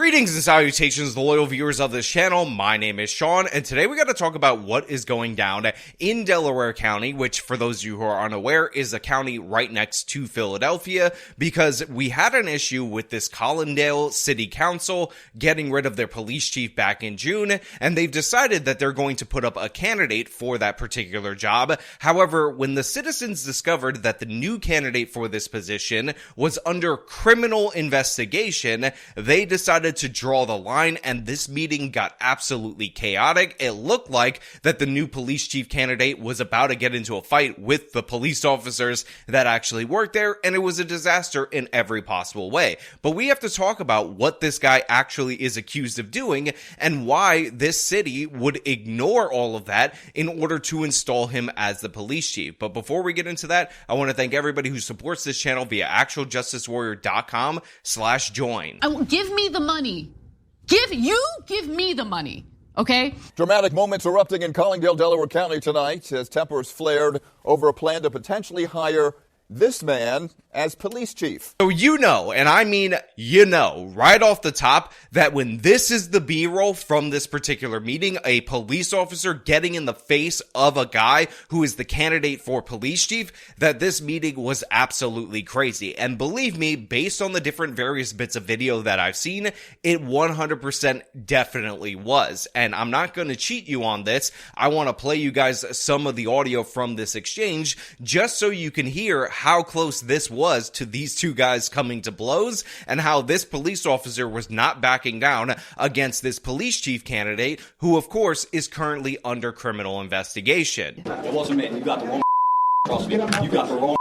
Greetings and salutations, loyal viewers of this channel. My name is Sean, and today we got to talk about what is going down in Delaware County, which, for those of you who are unaware, is a county right next to Philadelphia, because we had an issue with this Collindale City Council getting rid of their police chief back in June, and they've decided that they're going to put up a candidate for that particular job. However, when the citizens discovered that the new candidate for this position was under criminal investigation, they decided to draw the line, and this meeting got absolutely chaotic. It looked like that the new police chief candidate was about to get into a fight with the police officers that actually worked there, and it was a disaster in every possible way. But we have to talk about what this guy actually is accused of doing and why this city would ignore all of that in order to install him as the police chief. But before we get into that, I want to thank everybody who supports this channel via actualjusticewarrior.com/join. Give me the money. Give me the money. Okay? Dramatic moments erupting in Collindale, Delaware County tonight as tempers flared over a plan to potentially hire this man as police chief. So you know, and I mean you know, right off the top, that when this is the B-roll from this particular meeting, a police officer getting in the face of a guy who is the candidate for police chief, that this meeting was absolutely crazy. And believe me, based on the different various bits of video that I've seen, it 100% definitely was. And I'm not going to cheat you on this. I want to play you guys some of the audio from this exchange just so you can hear how close this was to these two guys coming to blows, and how this police officer was not backing down against this police chief candidate, who of course is currently under criminal investigation. It wasn't me. You got the wrong trust me. You got the wrong one.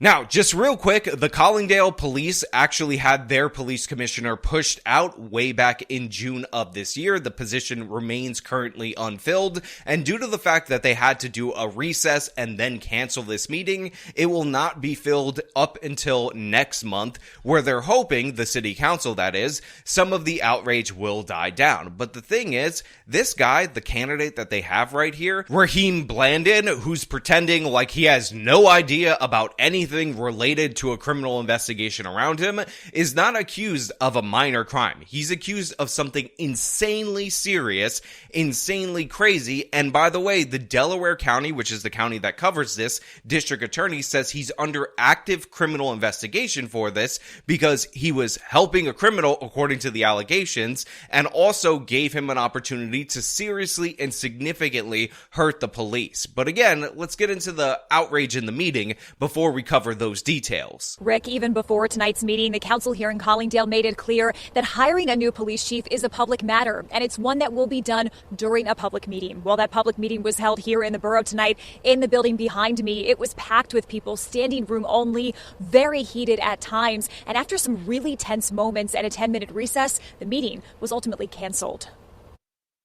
Now, just real quick, the Collindale police actually had their police commissioner pushed out way back in June of this year. The position remains currently unfilled, and due to the fact that they had to do a recess and then cancel this meeting, it will not be filled up until next month, where they're hoping, the city council that is, some of the outrage will die down. But the thing is, this guy, the candidate that they have right here, Raheem Blandon, who's pretending like he has no idea about anything related to a criminal investigation around him, is not accused of a minor crime. He's accused of something insanely serious, insanely crazy, and by the way, the Delaware County, which is the county that covers this, district attorney says he's under active criminal investigation for this because he was helping a criminal, according to the allegations, and also gave him an opportunity to seriously and significantly hurt the police. But again, let's get into the outrage in the meeting before we cover those details. Rick, even before tonight's meeting, the council here in Collindale made it clear that hiring a new police chief is a public matter, and it's one that will be done during a public meeting. Well, that public meeting was held here in the borough tonight in the building behind me. It was packed with people, standing room only, very heated at times, and after some really tense moments and a 10-minute recess, the meeting was ultimately canceled.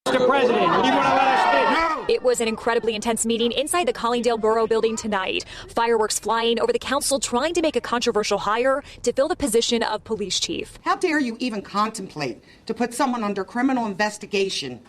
Mr. President, you want to let us speak? No! It was an incredibly intense meeting inside the Collindale Borough building tonight. Fireworks flying over the council trying to make a controversial hire to fill the position of police chief. How dare you even contemplate to put someone under criminal investigation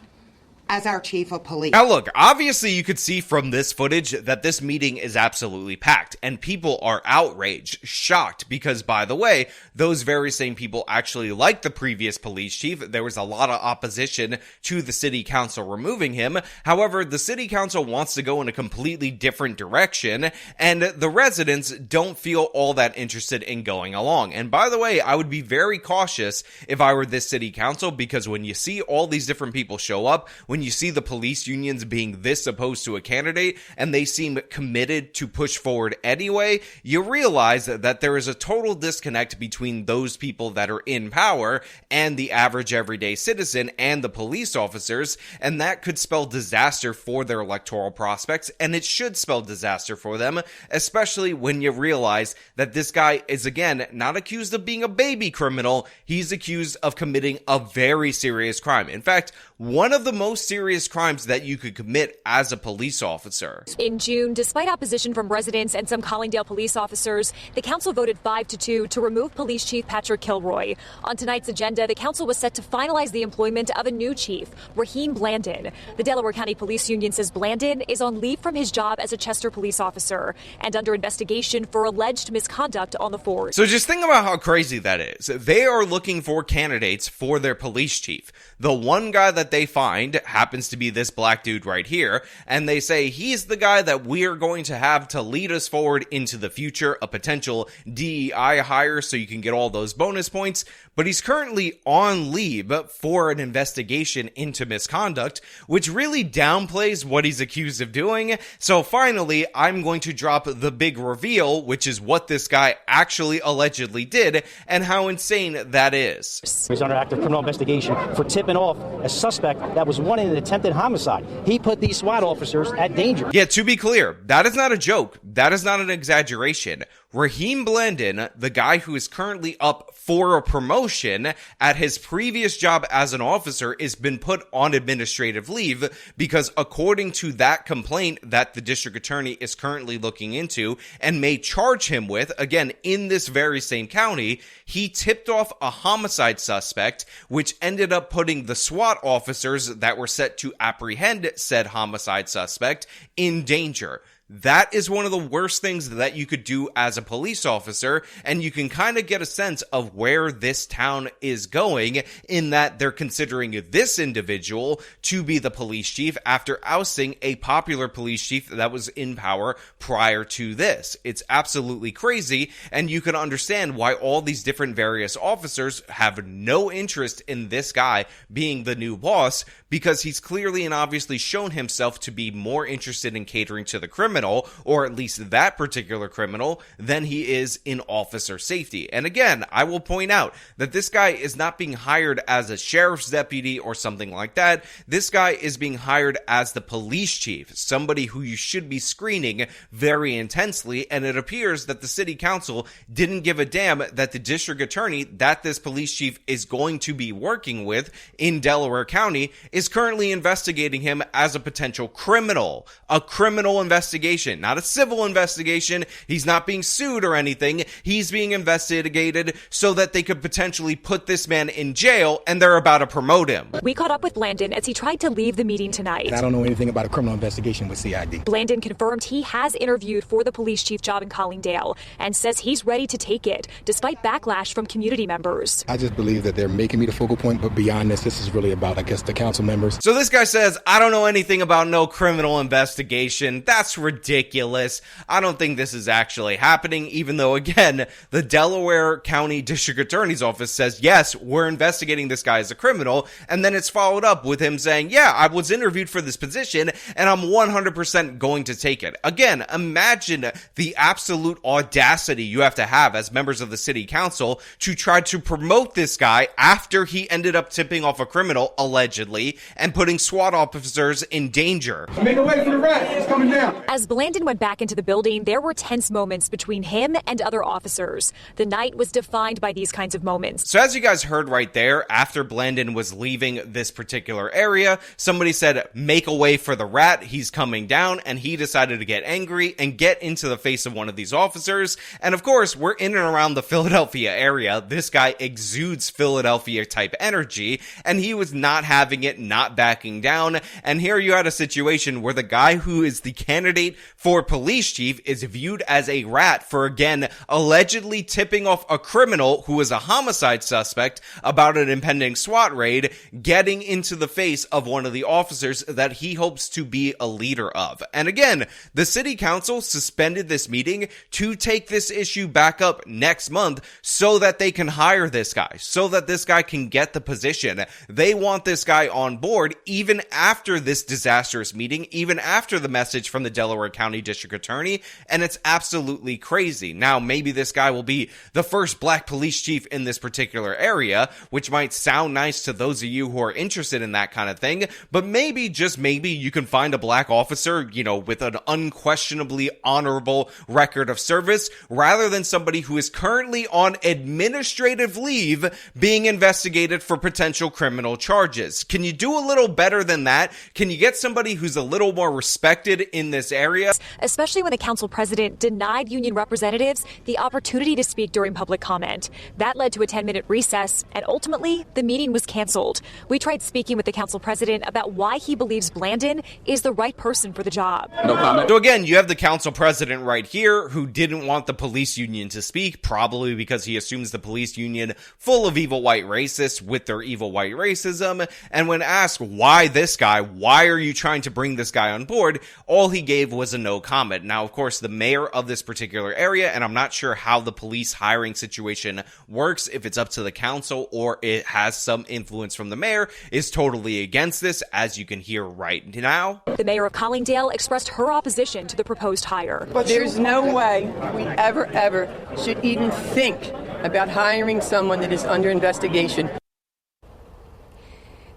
as our chief of police? Now look, obviously you could see from this footage that this meeting is absolutely packed, and people are outraged, shocked, because by the way, those very same people actually liked the previous police chief. There was a lot of opposition to the city council removing him. However, the city council wants to go in a completely different direction, and the residents don't feel all that interested in going along. And by the way, I would be very cautious if I were this city council, because when you see all these different people show up, when you see the police unions being this opposed to a candidate and they seem committed to push forward anyway, you realize that there is a total disconnect between those people that are in power and the average everyday citizen and the police officers, and that could spell disaster for their electoral prospects, and it should spell disaster for them, especially when you realize that this guy is, again, not accused of being a baby criminal. He's accused of committing a very serious crime. In fact, one of the most serious crimes that you could commit as a police officer. In June, despite opposition from residents and some Collingdale police officers, the council voted 5-2 to remove Police Chief Patrick Kilroy. On tonight's agenda, the council was set to finalize the employment of a new chief, Raheem Blandon. The Delaware County Police Union says Blandon is on leave from his job as a Chester police officer and under investigation for alleged misconduct on the force. So just think about how crazy that is. They are looking for candidates for their police chief. The one guy that they find happens to be this black dude right here, and they say he's the guy that we are going to have to lead us forward into the future, a potential DEI hire so you can get all those bonus points, but he's currently on leave for an investigation into misconduct, which really downplays what he's accused of doing. So finally, I'm going to drop the big reveal, which is what this guy actually allegedly did and how insane that is. He's under active criminal investigation for tipping off a suspect that was wanted in an attempted homicide. He put these SWAT officers at danger. Yeah, to be clear, that is not a joke. That is not an exaggeration. Raheem Blandon, the guy who is currently up for a promotion at his previous job as an officer, has been put on administrative leave because according to that complaint that the district attorney is currently looking into and may charge him with, again, in this very same county, he tipped off a homicide suspect, which ended up putting the SWAT officers that were set to apprehend said homicide suspect in danger. That is one of the worst things that you could do as a police officer, and you can kind of get a sense of where this town is going in that they're considering this individual to be the police chief after ousting a popular police chief that was in power prior to this. It's absolutely crazy, and you can understand why all these different various officers have no interest in this guy being the new boss, because he's clearly and obviously shown himself to be more interested in catering to the criminal, or at least that particular criminal, than he is in officer safety. And again, I will point out that this guy is not being hired as a sheriff's deputy or something like that. This guy is being hired as the police chief, somebody who you should be screening very intensely, and it appears that the city council didn't give a damn that the district attorney that this police chief is going to be working with in Delaware County is currently investigating him as a potential criminal. A criminal investigation, not a civil investigation. He's not being sued or anything. He's being investigated so that they could potentially put this man in jail, and they're about to promote him. We caught up with Blandon as he tried to leave the meeting tonight. I don't know anything about a criminal investigation with CID. Blandon confirmed he has interviewed for the police chief job in Collingdale and says he's ready to take it, despite backlash from community members. I just believe that they're making me the focal point, but beyond this is really about, I guess, the council members. So this guy says, I don't know anything about no criminal investigation. That's ridiculous. I don't think this is actually happening, even though, again, the Delaware County District Attorney's Office says, yes, we're investigating this guy as a criminal, and then it's followed up with him saying, yeah, I was interviewed for this position, and I'm 100% going to take it. Again, imagine the absolute audacity you have to have as members of the city council to try to promote this guy after he ended up tipping off a criminal, allegedly, and putting SWAT officers in danger. Make a way for the rat. It's coming down. As Blandon went back into the building, there were tense moments between him and other officers. The night was defined by these kinds of moments. So as you guys heard right there, after Blandon was leaving this particular area, somebody said, make a way for the rat, he's coming down, and he decided to get angry and get into the face of one of these officers. And of course, we're in and around the Philadelphia area. This guy exudes Philadelphia type energy, and he was not having it, not backing down. And here you had a situation where the guy who is the candidate for police chief is viewed as a rat for, again, allegedly tipping off a criminal who is a homicide suspect about an impending SWAT raid, getting into the face of one of the officers that he hopes to be a leader of. And again, the city council suspended this meeting to take this issue back up next month so that they can hire this guy, so that this guy can get the position. They want this guy on board even after this disastrous meeting, even after the message from the Delaware a county district attorney, and it's absolutely crazy. Now, maybe this guy will be the first black police chief in this particular area, which might sound nice to those of you who are interested in that kind of thing, but maybe, just maybe, you can find a black officer, with an unquestionably honorable record of service, rather than somebody who is currently on administrative leave being investigated for potential criminal charges. Can you do a little better than that? Can you get somebody who's a little more respected in this area? Especially when the council president denied union representatives the opportunity to speak during public comment. That led to a 10-minute recess, and ultimately, the meeting was canceled. We tried speaking with the council president about why he believes Blandon is the right person for the job. No comment. So again, you have the council president right here who didn't want the police union to speak, probably because he assumes the police union full of evil white racists with their evil white racism. And when asked why this guy, why are you trying to bring this guy on board, all he gave was a no comment. Now, of course, the mayor of this particular area, and I'm not sure how the police hiring situation works, if it's up to the council or it has some influence from the mayor, is totally against this, as you can hear right now. The mayor of Collingdale expressed her opposition to the proposed hire. But there's no way we ever should even think about hiring someone that is under investigation.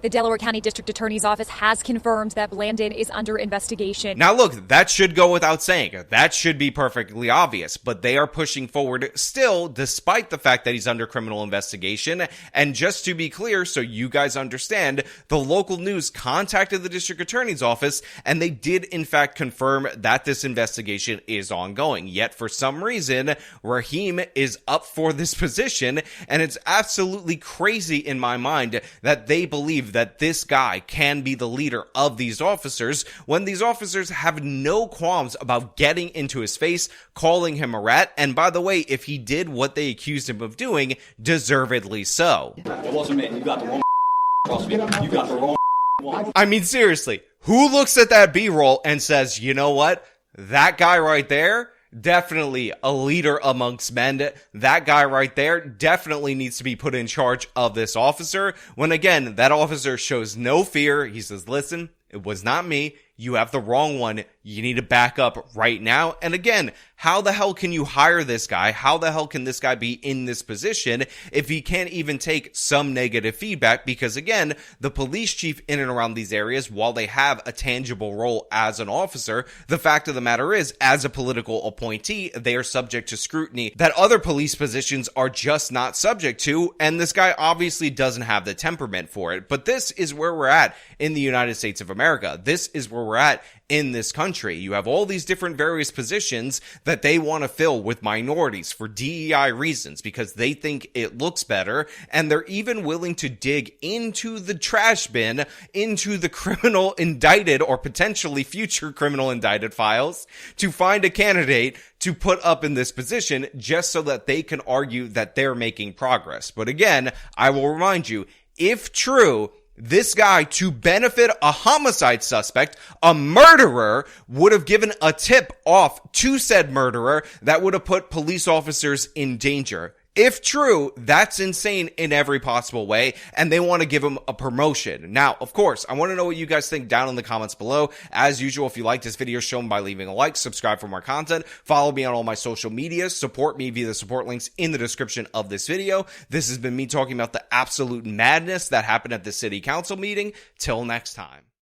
The Delaware County District Attorney's Office has confirmed that Blandon is under investigation. Now look, that should go without saying. That should be perfectly obvious, but they are pushing forward still, despite the fact that he's under criminal investigation. And just to be clear, so you guys understand, the local news contacted the District Attorney's Office, and they did in fact confirm that this investigation is ongoing. Yet for some reason, Raheem is up for this position, and it's absolutely crazy in my mind that they believe that this guy can be the leader of these officers when these officers have no qualms about getting into his face, calling him a rat, and by the way, if he did what they accused him of doing, deservedly so. It wasn't me. You got the wrong trust me. You got the wrong one. I mean, seriously, who looks at that B-roll and says, you know what? That guy right there, definitely a leader amongst men. That guy right there definitely needs to be put in charge of this officer. When again, that officer shows no fear. He says, listen, it was not me. You have the wrong one. You need to back up right now. And again, how the hell can you hire this guy? How the hell can this guy be in this position if he can't even take some negative feedback? Because again, the police chief in and around these areas, while they have a tangible role as an officer, the fact of the matter is, as a political appointee, they are subject to scrutiny that other police positions are just not subject to. And this guy obviously doesn't have the temperament for it. But this is where we're at in the United States of America. This is where we're at in this country. You have all these different various positions that they want to fill with minorities for DEI reasons because they think it looks better, and they're even willing to dig into the trash bin, into the criminal indicted or potentially future criminal indicted files to find a candidate to put up in this position just so that they can argue that they're making progress. But again, I will remind you, if true, this guy, to benefit a homicide suspect, a murderer, would have given a tip off to said murderer that would have put police officers in danger. If true, that's insane in every possible way, and they want to give him a promotion. Now, of course, I want to know what you guys think down in the comments below. As usual, if you like this video, show them by leaving a like, subscribe for more content, follow me on all my social medias, support me via the support links in the description of this video. This has been me talking about the absolute madness that happened at the city council meeting. Till next time.